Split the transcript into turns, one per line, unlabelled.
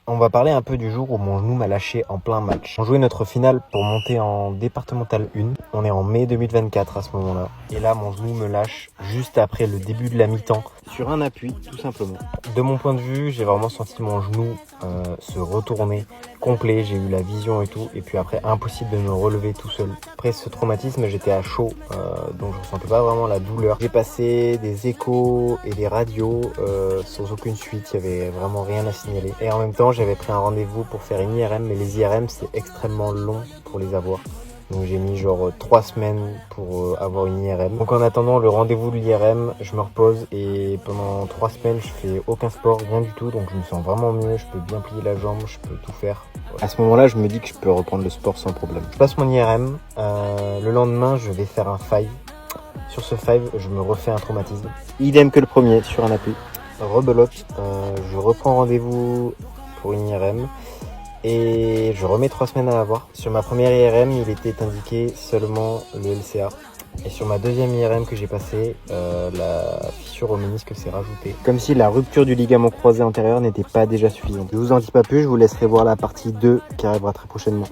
On va parler un peu du jour où mon genou m'a lâché en plein match. On jouait notre finale pour monter en départemental 1. On est en mai 2024 à ce moment-là. Et là, mon genou me lâche juste après le début de la mi-temps sur un appui, tout simplement. De mon point de vue, j'ai vraiment senti mon genou se retourner complet. J'ai eu la vision et tout. Et puis après, impossible de me relever tout seul. Après ce traumatisme, j'étais à chaud, donc je ressentais pas vraiment la douleur. J'ai passé des échos et des radios sans aucune suite. Il y avait vraiment rien à signaler. Et en même temps, j'avais pris un rendez-vous pour faire une IRM, mais les IRM c'est extrêmement long pour les avoir. Donc j'ai mis genre 3 semaines pour avoir une IRM. Donc en attendant le rendez-vous de l'IRM, je me repose et pendant 3 semaines je fais aucun sport, rien du tout. Donc je me sens vraiment mieux, je peux bien plier la jambe, je peux tout faire. À ce moment-là, je me dis que je peux reprendre le sport sans problème. Je passe mon IRM, le lendemain je vais faire un 5. Sur ce 5, je me refais un traumatisme. Idem que le premier, sur un appui. Rebelote, je reprends rendez-vous pour une IRM et je remets 3 semaines à l'avoir. Sur ma première IRM, il était indiqué seulement le LCA. Et sur ma deuxième IRM que j'ai passée, la fissure au ménisque s'est rajoutée. Comme si la rupture du ligament croisé antérieur n'était pas déjà suffisante. Je vous en dis pas plus, je vous laisserai voir la partie 2 qui arrivera très prochainement.